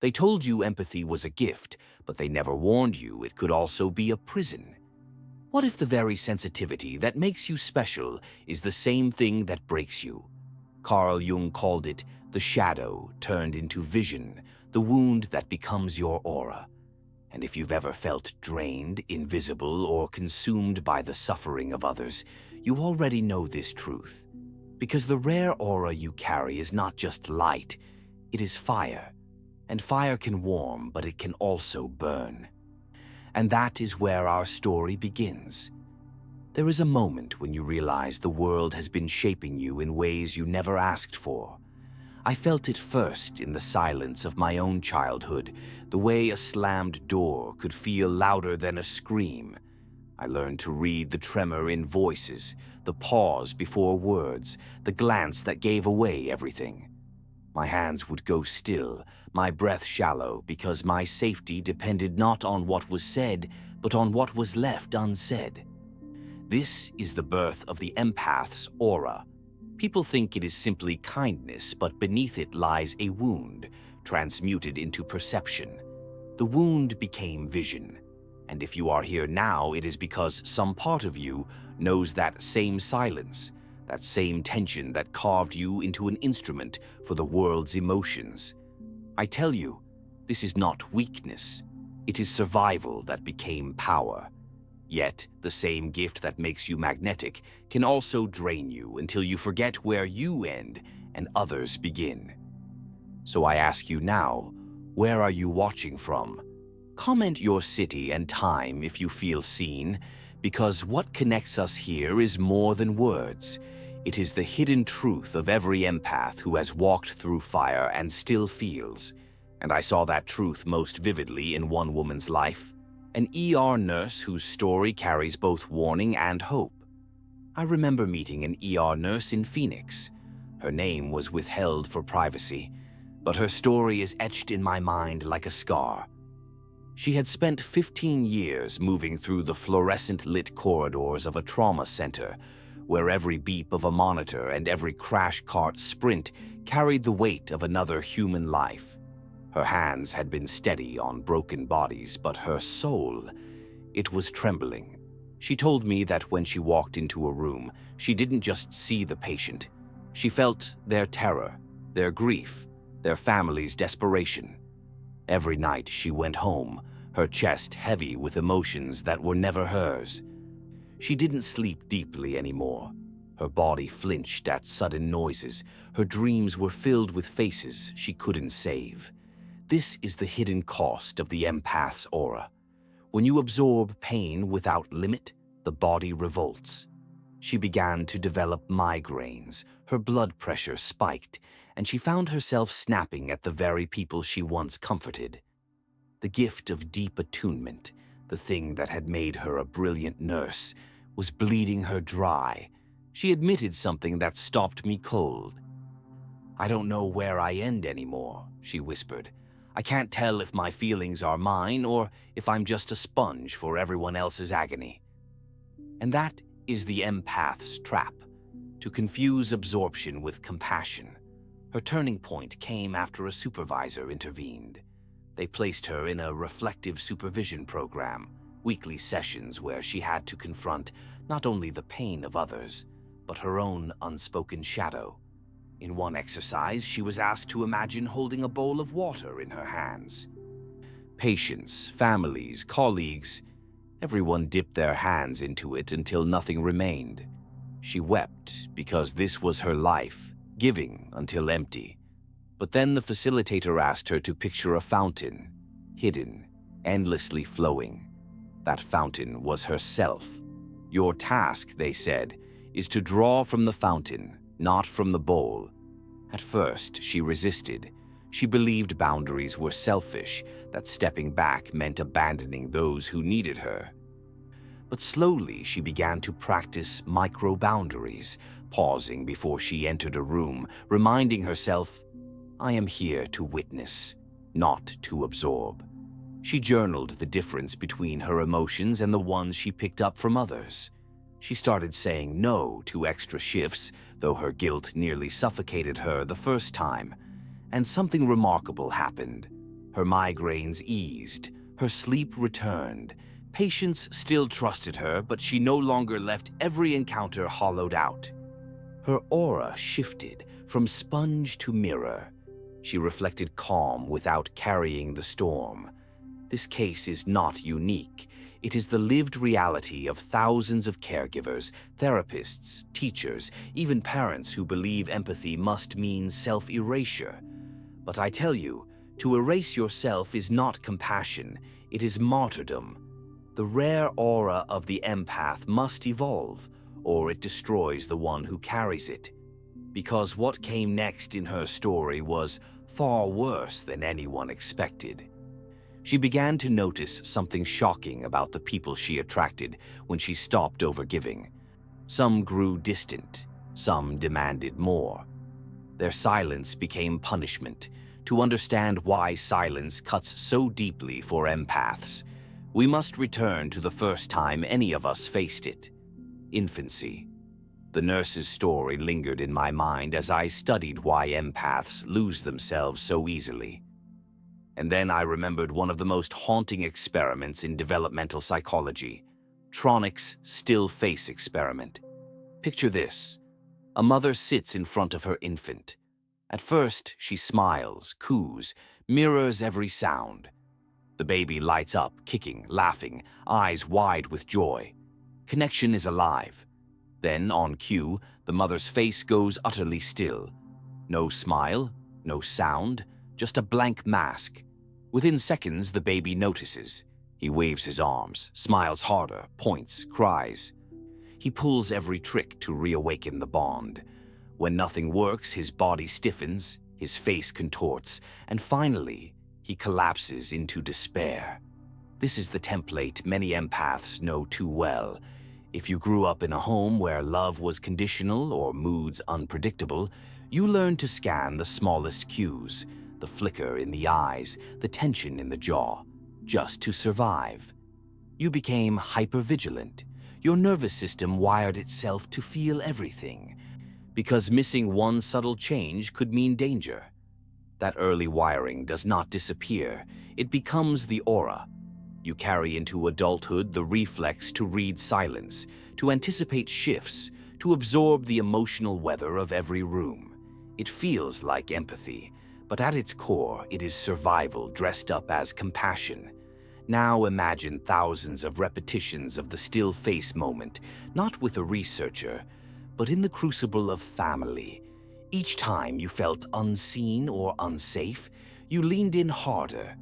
They told you empathy was a gift, but they never warned you it could also be a prison. What if the very sensitivity that makes you special is the same thing that breaks you? Carl Jung called it the shadow turned into vision, the wound that becomes your aura. And if you've ever felt drained, invisible, or consumed by the suffering of others, you already know this truth. Because the rare aura you carry is not just light, it is fire. And fire can warm, but it can also burn. And that is where our story begins. There is a moment when you realize the world has been shaping you in ways you never asked for. I felt it first in the silence of my own childhood, the way a slammed door could feel louder than a scream. I learned to read the tremor in voices, the pause before words, the glance that gave away everything. My hands would go still, my breath shallow, because my safety depended not on what was said, but on what was left unsaid. This is the birth of the empath's aura. People think it is simply kindness, but beneath it lies a wound, transmuted into perception. The wound became vision. And if you are here now, it is because some part of you knows that same silence, that same tension that carved you into an instrument for the world's emotions. I tell you, this is not weakness. It is survival that became power. Yet, the same gift that makes you magnetic can also drain you until you forget where you end and others begin. So I ask you now, where are you watching from? Comment your city and time if you feel seen, because what connects us here is more than words. It is the hidden truth of every empath who has walked through fire and still feels. And I saw that truth most vividly in one woman's life. An ER nurse whose story carries both warning and hope. I remember meeting an ER nurse in Phoenix. Her name was withheld for privacy, but her story is etched in my mind like a scar. She had spent 15 years moving through the fluorescent-lit corridors of a trauma center, where every beep of a monitor and every crash cart sprint carried the weight of another human life. Her hands had been steady on broken bodies, but her soul, it was trembling. She told me that when she walked into a room, she didn't just see the patient. She felt their terror, their grief, their family's desperation. Every night she went home, her chest heavy with emotions that were never hers. She didn't sleep deeply anymore. Her body flinched at sudden noises. Her dreams were filled with faces she couldn't save. This is the hidden cost of the empath's aura. When you absorb pain without limit, the body revolts. She began to develop migraines, her blood pressure spiked, and she found herself snapping at the very people she once comforted. The gift of deep attunement, the thing that had made her a brilliant nurse, was bleeding her dry. She admitted something that stopped me cold. "I don't know where I end anymore," she whispered. "I can't tell if my feelings are mine or if I'm just a sponge for everyone else's agony." And that is the empath's trap, to confuse absorption with compassion. Her turning point came after a supervisor intervened. They placed her in a reflective supervision program, weekly sessions where she had to confront not only the pain of others, but her own unspoken shadow. In one exercise, she was asked to imagine holding a bowl of water in her hands. Patients, families, colleagues, everyone dipped their hands into it until nothing remained. She wept because this was her life, giving until empty. But then the facilitator asked her to picture a fountain, hidden, endlessly flowing. That fountain was herself. Your task, they said, is to draw from the fountain, not from the bowl. At first, she resisted. She believed boundaries were selfish, that stepping back meant abandoning those who needed her. But slowly, she began to practice micro-boundaries, pausing before she entered a room, reminding herself, "I am here to witness, not to absorb." She journaled the difference between her emotions and the ones she picked up from others. She started saying no to extra shifts, though her guilt nearly suffocated her the first time. And something remarkable happened. Her migraines eased, her sleep returned. Patients still trusted her, but she no longer left every encounter hollowed out. Her aura shifted from sponge to mirror. She reflected calm without carrying the storm. This case is not unique. It is the lived reality of thousands of caregivers, therapists, teachers, even parents who believe empathy must mean self-erasure. But I tell you, to erase yourself is not compassion, it is martyrdom. The rare aura of the empath must evolve, or it destroys the one who carries it. Because what came next in her story was far worse than anyone expected. She began to notice something shocking about the people she attracted when she stopped overgiving. Some grew distant, some demanded more. Their silence became punishment. To understand why silence cuts so deeply for empaths, we must return to the first time any of us faced it: infancy. The nurse's story lingered in my mind as I studied why empaths lose themselves so easily. And then I remembered one of the most haunting experiments in developmental psychology, Tronick's still face experiment. Picture this. A mother sits in front of her infant. At first, she smiles, coos, mirrors every sound. The baby lights up, kicking, laughing, eyes wide with joy. Connection is alive. Then, on cue, the mother's face goes utterly still. No smile, no sound, just a blank mask. Within seconds, the baby notices. He waves his arms, smiles harder, points, cries. He pulls every trick to reawaken the bond. When nothing works, his body stiffens, his face contorts, and finally, he collapses into despair. This is the template many empaths know too well. If you grew up in a home where love was conditional or moods unpredictable, you learned to scan the smallest cues, the flicker in the eyes, the tension in the jaw, just to survive. You became hypervigilant. Your nervous system wired itself to feel everything, because missing one subtle change could mean danger. That early wiring does not disappear, it becomes the aura. You carry into adulthood the reflex to read silence, to anticipate shifts, to absorb the emotional weather of every room. It feels like empathy, but at its core, it is survival dressed up as compassion. Now imagine thousands of repetitions of the still face moment, not with a researcher, but in the crucible of family. Each time you felt unseen or unsafe, you leaned in harder,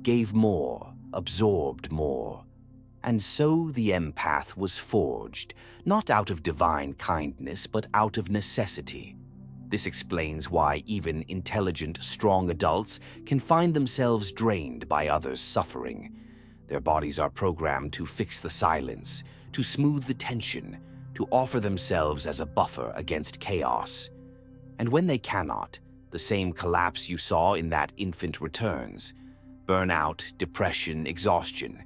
gave more, absorbed more. And so the empath was forged, not out of divine kindness, but out of necessity. This explains why even intelligent, strong adults can find themselves drained by others' suffering. Their bodies are programmed to fix the silence, to smooth the tension, to offer themselves as a buffer against chaos. And when they cannot, the same collapse you saw in that infant returns. Burnout, depression, exhaustion.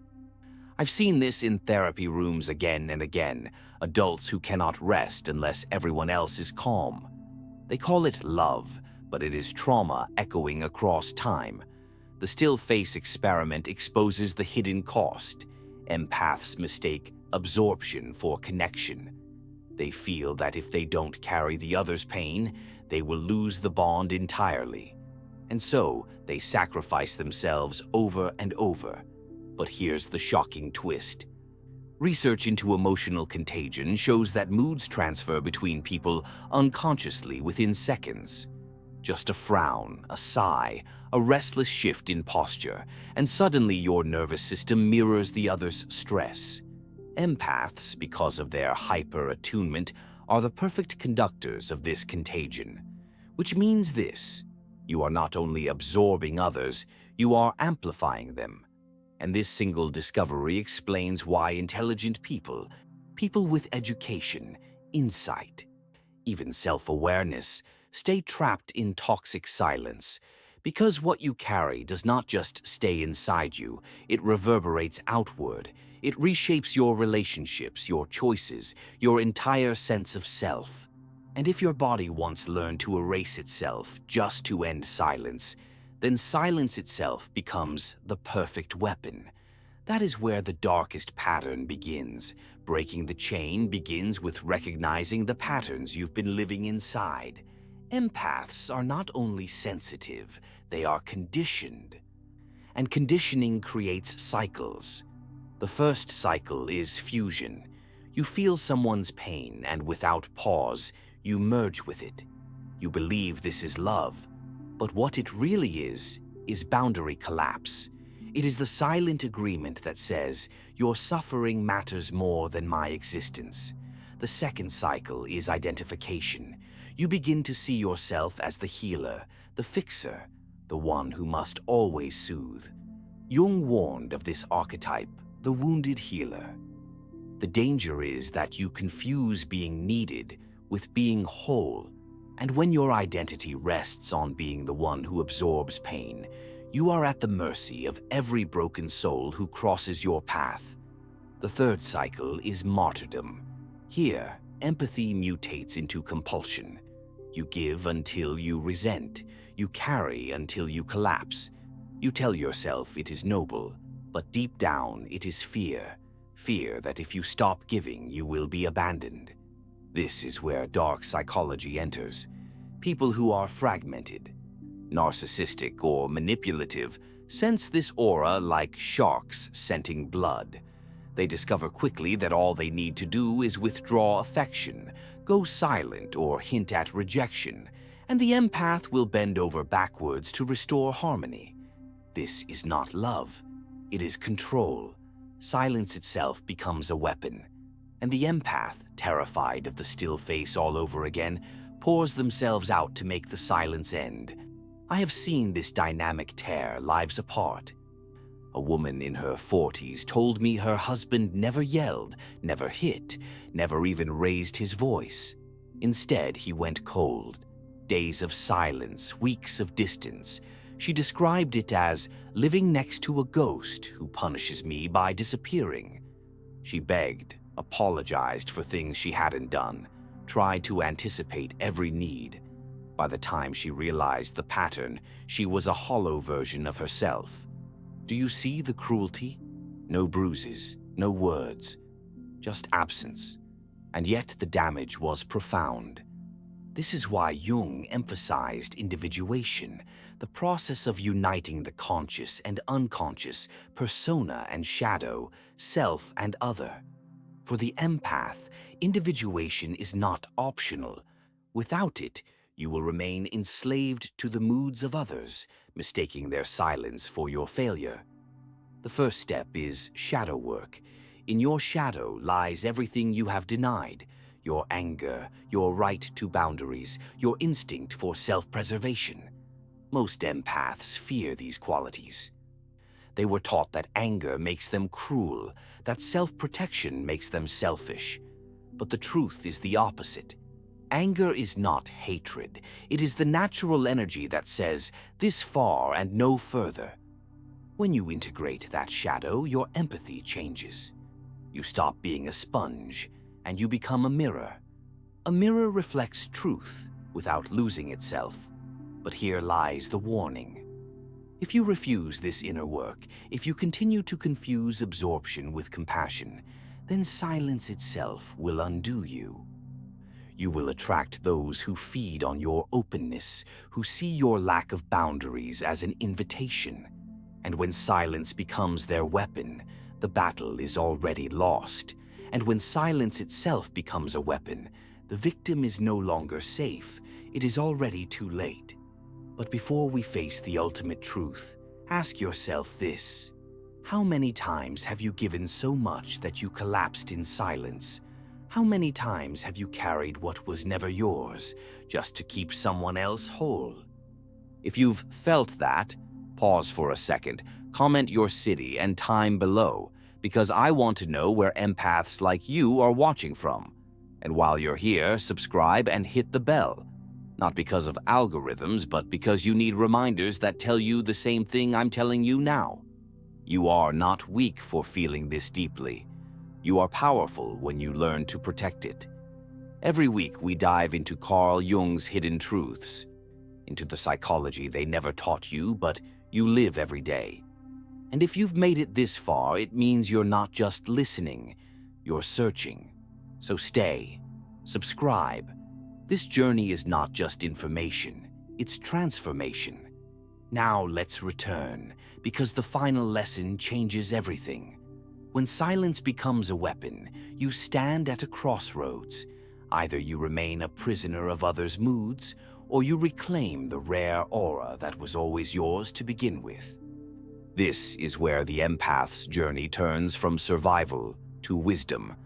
I've seen this in therapy rooms again and again, adults who cannot rest unless everyone else is calm. They call it love, but it is trauma echoing across time. The still face experiment exposes the hidden cost. Empaths mistake absorption for connection. They feel that if they don't carry the other's pain, they will lose the bond entirely. And so, they sacrifice themselves over and over. But here's the shocking twist. Research into emotional contagion shows that moods transfer between people unconsciously within seconds. Just a frown, a sigh, a restless shift in posture, and suddenly your nervous system mirrors the other's stress. Empaths, because of their hyper-attunement, are the perfect conductors of this contagion. Which means this: you are not only absorbing others, you are amplifying them. And this single discovery explains why intelligent people, people with education, insight, even self-awareness, stay trapped in toxic silence. Because what you carry does not just stay inside you, it reverberates outward. It reshapes your relationships, your choices, your entire sense of self. And if your body once learned to erase itself just to end silence, then silence itself becomes the perfect weapon. That is where the darkest pattern begins. Breaking the chain begins with recognizing the patterns you've been living inside. Empaths are not only sensitive, they are conditioned. And conditioning creates cycles. The first cycle is fusion. You feel someone's pain, and without pause, you merge with it. You believe this is love, but what it really is boundary collapse. It is the silent agreement that says, your suffering matters more than my existence. The second cycle is identification. You begin to see yourself as the healer, the fixer, the one who must always soothe. Jung warned of this archetype, the wounded healer. The danger is that you confuse being needed with being whole, and when your identity rests on being the one who absorbs pain, you are at the mercy of every broken soul who crosses your path. The third cycle is martyrdom. Here, empathy mutates into compulsion. You give until you resent. You carry until you collapse. You tell yourself it is noble, but deep down it is fear. Fear that if you stop giving, you will be abandoned. This is where dark psychology enters. People who are fragmented, narcissistic, or manipulative sense this aura like sharks scenting blood. They discover quickly that all they need to do is withdraw affection, go silent, or hint at rejection, and the empath will bend over backwards to restore harmony. This is not love. It is control. Silence itself becomes a weapon, and the empath, terrified of the still face all over again, pours themselves out to make the silence end. I have seen this dynamic tear lives apart. A woman in her 40s told me her husband never yelled, never hit, never even raised his voice. Instead, he went cold. Days of silence, weeks of distance. She described it as living next to a ghost who punishes me by disappearing. She begged, apologized for things she hadn't done, tried to anticipate every need. By the time she realized the pattern, she was a hollow version of herself. Do you see the cruelty? No bruises, no words, just absence. And yet the damage was profound. This is why Jung emphasized individuation, the process of uniting the conscious and unconscious, persona and shadow, self and other. For the empath, individuation is not optional. Without it, you will remain enslaved to the moods of others, mistaking their silence for your failure. The first step is shadow work. In your shadow lies everything you have denied: your anger, your right to boundaries, your instinct for self-preservation. Most empaths fear these qualities. They were taught that anger makes them cruel, that self-protection makes them selfish. But the truth is the opposite. Anger is not hatred. It is the natural energy that says, this far and no further. When you integrate that shadow, your empathy changes. You stop being a sponge, and you become a mirror. A mirror reflects truth without losing itself. But here lies the warning. If you refuse this inner work, if you continue to confuse absorption with compassion, then silence itself will undo you. You will attract those who feed on your openness, who see your lack of boundaries as an invitation. And when silence becomes their weapon, the battle is already lost. And when silence itself becomes a weapon, the victim is no longer safe. It is already too late. But before we face the ultimate truth, ask yourself this: how many times have you given so much that you collapsed in silence? How many times have you carried what was never yours just to keep someone else whole? If you've felt that, pause for a second, comment your city and time below, because I want to know where empaths like you are watching from. And while you're here, subscribe and hit the bell. Not because of algorithms, but because you need reminders that tell you the same thing I'm telling you now. You are not weak for feeling this deeply. You are powerful when you learn to protect it. Every week we dive into Carl Jung's hidden truths, into the psychology they never taught you, but you live every day. And if you've made it this far, it means you're not just listening, you're searching. So stay, subscribe. This journey is not just information, it's transformation. Now let's return, because the final lesson changes everything. When silence becomes a weapon, you stand at a crossroads. Either you remain a prisoner of others' moods, or you reclaim the rare aura that was always yours to begin with. This is where the empath's journey turns from survival to wisdom.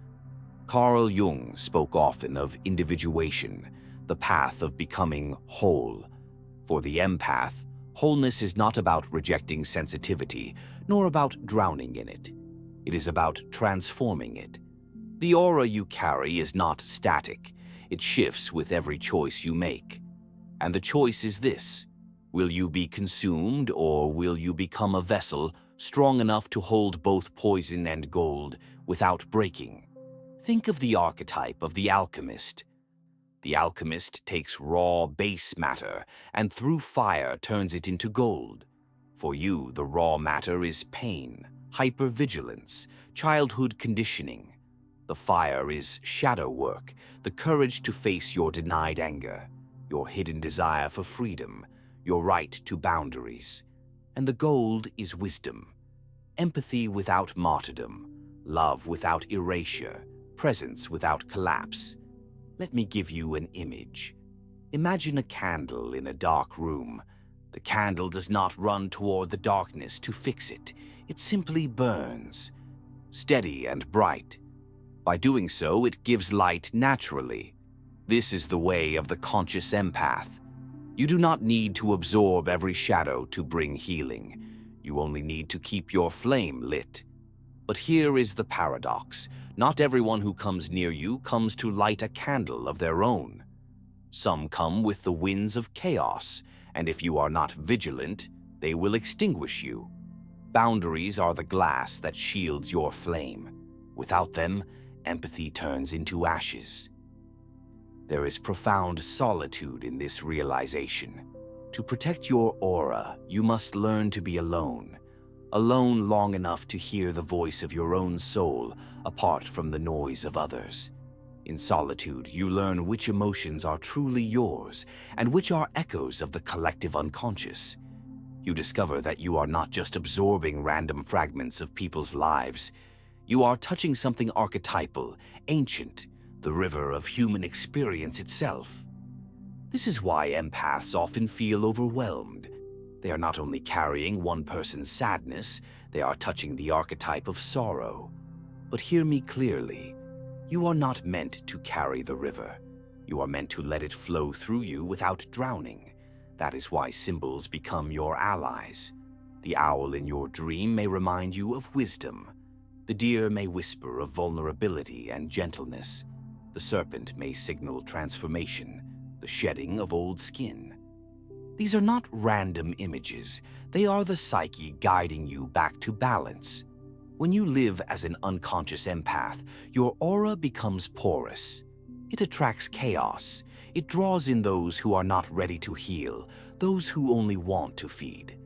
Carl Jung spoke often of individuation, the path of becoming whole. For the empath, wholeness is not about rejecting sensitivity, nor about drowning in it. It is about transforming it. The aura you carry is not static. It shifts with every choice you make. And the choice is this: will you be consumed, or will you become a vessel strong enough to hold both poison and gold without breaking? Think of the archetype of the alchemist. The alchemist takes raw base matter and through fire turns it into gold. For you, the raw matter is pain, hypervigilance, childhood conditioning. The fire is shadow work, the courage to face your denied anger, your hidden desire for freedom, your right to boundaries. And the gold is wisdom. Empathy without martyrdom, love without erasure, presence without collapse. Let me give you an image. Imagine a candle in a dark room. The candle does not run toward the darkness to fix it. It simply burns, steady and bright. By doing so, it gives light naturally. This is the way of the conscious empath. You do not need to absorb every shadow to bring healing. You only need to keep your flame lit. But here is the paradox. Not everyone who comes near you comes to light a candle of their own. Some come with the winds of chaos, and if you are not vigilant, they will extinguish you. Boundaries are the glass that shields your flame. Without them, empathy turns into ashes. There is profound solitude in this realization. To protect your aura, you must learn to be alone. Alone long enough to hear the voice of your own soul, apart from the noise of others. In solitude, you learn which emotions are truly yours and which are echoes of the collective unconscious. You discover that you are not just absorbing random fragments of people's lives. You are touching something archetypal, ancient, the river of human experience itself. This is why empaths often feel overwhelmed. They are not only carrying one person's sadness, they are touching the archetype of sorrow. But hear me clearly. You are not meant to carry the river. You are meant to let it flow through you without drowning. That is why symbols become your allies. The owl in your dream may remind you of wisdom. The deer may whisper of vulnerability and gentleness. The serpent may signal transformation, the shedding of old skin. These are not random images. They are the psyche guiding you back to balance. When you live as an unconscious empath, your aura becomes porous. It attracts chaos. It draws in those who are not ready to heal, those who only want to feed.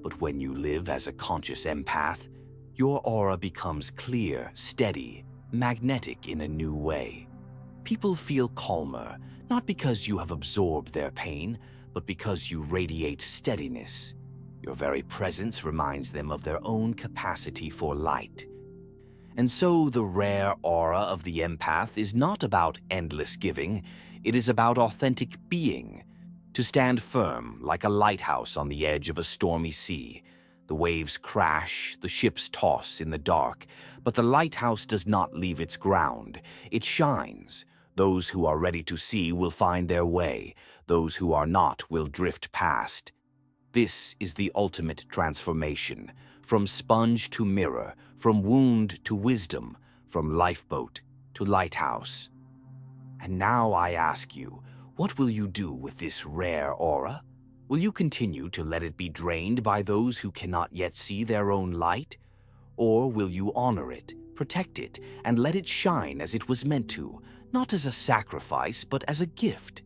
But when you live as a conscious empath, your aura becomes clear, steady, magnetic in a new way. People feel calmer, not because you have absorbed their pain, but because you radiate steadiness. Your very presence reminds them of their own capacity for light. And so the rare aura of the empath is not about endless giving, it is about authentic being. To stand firm like a lighthouse on the edge of a stormy sea. The waves crash, the ships toss in the dark, but the lighthouse does not leave its ground. It shines. Those who are ready to see will find their way. Those who are not will drift past. This is the ultimate transformation, from sponge to mirror, from wound to wisdom, from lifeboat to lighthouse. And now I ask you, what will you do with this rare aura? Will you continue to let it be drained by those who cannot yet see their own light? Or will you honor it, protect it, and let it shine as it was meant to, not as a sacrifice, but as a gift?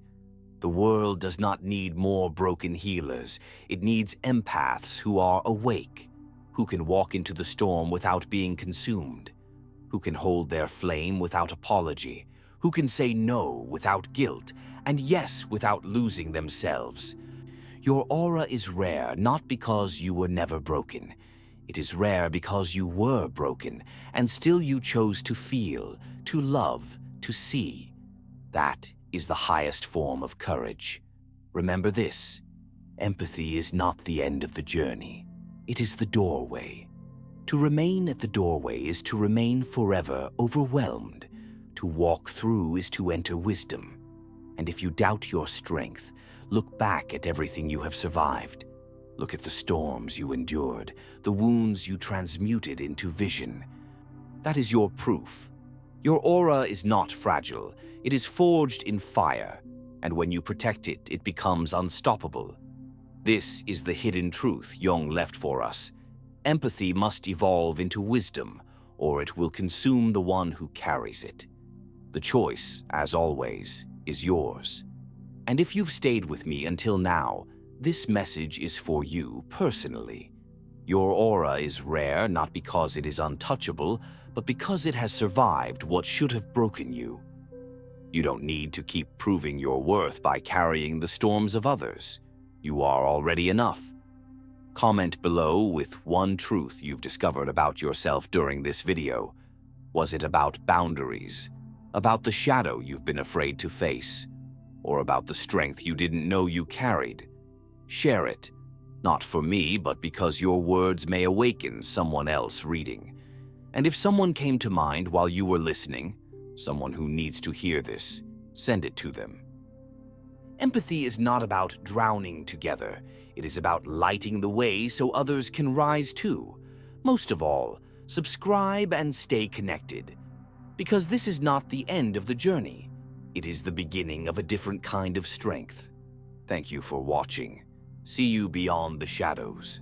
The world does not need more broken healers. It needs empaths who are awake, who can walk into the storm without being consumed, who can hold their flame without apology, who can say no without guilt, and yes without losing themselves. Your aura is rare not because you were never broken. It is rare because you were broken, and still you chose to feel, to love, to see. That is the highest form of courage. Remember this: empathy is not the end of the journey. It is the doorway. To remain at the doorway is to remain forever overwhelmed. To walk through is to enter wisdom. And if you doubt your strength, look back at everything you have survived. Look at the storms you endured, the wounds you transmuted into vision. That is your proof. Your aura is not fragile. It is forged in fire, and when you protect it, it becomes unstoppable. This is the hidden truth Jung left for us. Empathy must evolve into wisdom, or it will consume the one who carries it. The choice, as always, is yours. And if you've stayed with me until now, this message is for you personally. Your aura is rare not because it is untouchable, but because it has survived what should have broken you. You don't need to keep proving your worth by carrying the storms of others. You are already enough. Comment below with one truth you've discovered about yourself during this video. Was it about boundaries? About the shadow you've been afraid to face? Or about the strength you didn't know you carried? Share it, not for me, but because your words may awaken someone else reading. And if someone came to mind while you were listening, someone who needs to hear this, send it to them. Empathy is not about drowning together. It is about lighting the way so others can rise too. Most of all, subscribe and stay connected. Because this is not the end of the journey. It is the beginning of a different kind of strength. Thank you for watching. See you beyond the shadows.